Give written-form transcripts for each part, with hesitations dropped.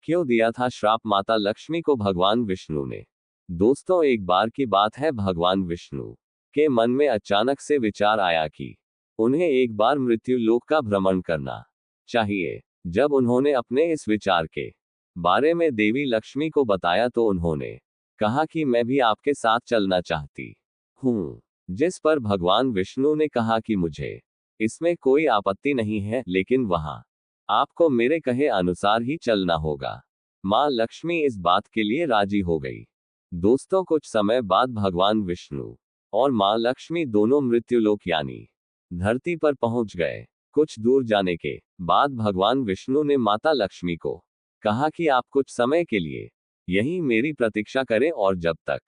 क्यों दिया था श्राप माता लक्ष्मी को भगवान विष्णु ने? दोस्तों, एक बार की बात है, भगवान विष्णु के मन में अचानक से विचार आया कि उन्हें एक बार मृत्यु लोक का भ्रमण करना चाहिए। जब उन्होंने अपने इस विचार के बारे में देवी लक्ष्मी को बताया तो उन्होंने कहा कि मैं भी आपके साथ चलना चाहती हूँ। जिस पर भगवान विष्णु ने कहा कि मुझे इसमें कोई आपत्ति नहीं है, लेकिन वहां आपको मेरे कहे अनुसार ही चलना होगा। मां लक्ष्मी इस बात के लिए राजी हो गई। दोस्तों, कुछ समय बाद भगवान विष्णु और मां लक्ष्मी दोनों मृत्युलोक यानी धरती पर पहुंच गए। कुछ दूर जाने के बाद भगवान विष्णु ने माता लक्ष्मी को कहा कि आप कुछ समय के लिए यहीं मेरी प्रतीक्षा करें और जब तक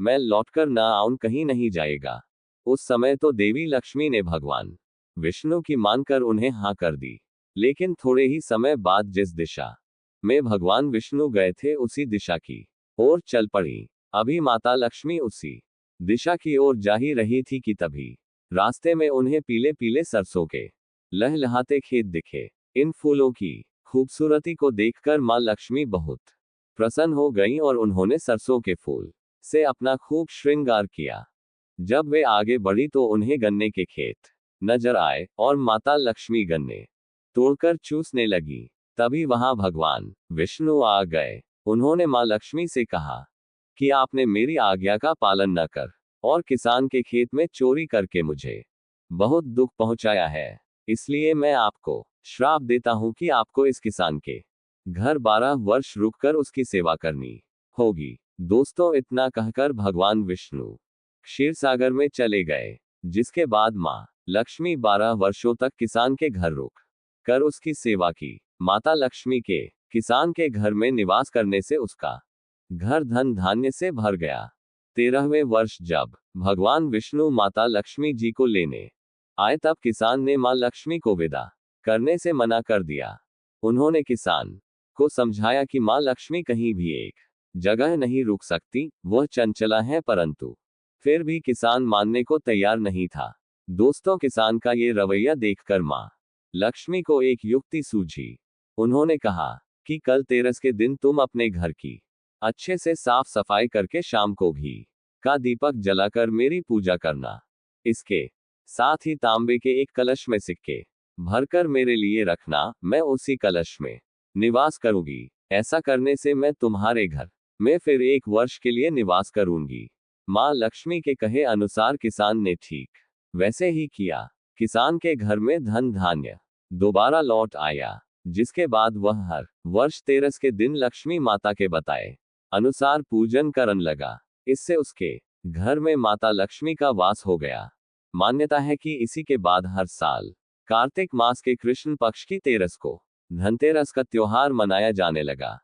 मैं लौटकर ना आऊं कहीं नहीं जाएगा। उस समय तो देवी लक्ष्मी ने भगवान विष्णु की मानकर उन्हें हाँ कर दी। लेकिन थोड़े ही समय बाद जिस दिशा में भगवान विष्णु गए थे उसी दिशा की ओर चल पड़ी। अभी माता लक्ष्मी उसी दिशा की ओर जा ही रही थी कि तभी रास्ते में उन्हें पीले पीले सरसों के लहलहाते खेत दिखे। इन फूलों की खूबसूरती को देखकर मां लक्ष्मी बहुत प्रसन्न हो गईं और उन्होंने सरसों के फूल से अपना खूब श्रृंगार किया। जब वे आगे बढ़ी तो उन्हें गन्ने के खेत नजर आए और माता लक्ष्मी गन्ने तोड़कर चूसने लगी। तभी वहां भगवान विष्णु आ गए। उन्होंने मां लक्ष्मी से कहा कि आपने मेरी आज्ञा का पालन न कर और किसान के खेत में चोरी करके मुझे बहुत दुख पहुंचाया है, इसलिए मैं आपको श्राप देता हूं कि आपको इस किसान के घर 12 वर्ष रुककर उसकी सेवा करनी होगी। दोस्तों, इतना कहकर भगवान विष्णु क्षीरसागर में चले गए, जिसके बाद मां लक्ष्मी 12 वर्षों तक किसान के घर रुक कर उसकी सेवा की। माता लक्ष्मी के किसान के घर में निवास करने से उसका घर धन धान्य से भर गया। 13वें वर्ष जब भगवान विष्णु माता लक्ष्मी जी को लेने आए तब किसान ने मां लक्ष्मी को विदा करने से मना कर दिया। उन्होंने किसान को समझाया कि मां लक्ष्मी कहीं भी एक जगह नहीं रुक सकती, वह चंचला है, परंतु फिर भी किसान मानने को तैयार नहीं था। दोस्तों, किसान का ये रवैया देखकर मां लक्ष्मी को एक युक्ति सूझी। उन्होंने कहा कि कल तेरस के दिन तुम अपने घर की अच्छे से साफ सफाई करके शाम को घी का दीपक जलाकर मेरी पूजा करना। इसके साथ ही तांबे के एक कलश में सिक्के भरकर मेरे लिए रखना, मैं उसी कलश में निवास करूंगी। ऐसा करने से मैं तुम्हारे घर में फिर 1 वर्ष के लिए निवास करूंगी। मां लक्ष्मी के कहे अनुसार किसान ने ठीक वैसे ही किया। किसान के घर में धन धान्य दोबारा लौट आया, जिसके बाद वह हर वर्ष तेरस के दिन लक्ष्मी माता के बताए अनुसार पूजन करने लगा। इससे उसके घर में माता लक्ष्मी का वास हो गया। मान्यता है कि इसी के बाद हर साल कार्तिक मास के कृष्ण पक्ष की तेरस को धनतेरस का त्योहार मनाया जाने लगा।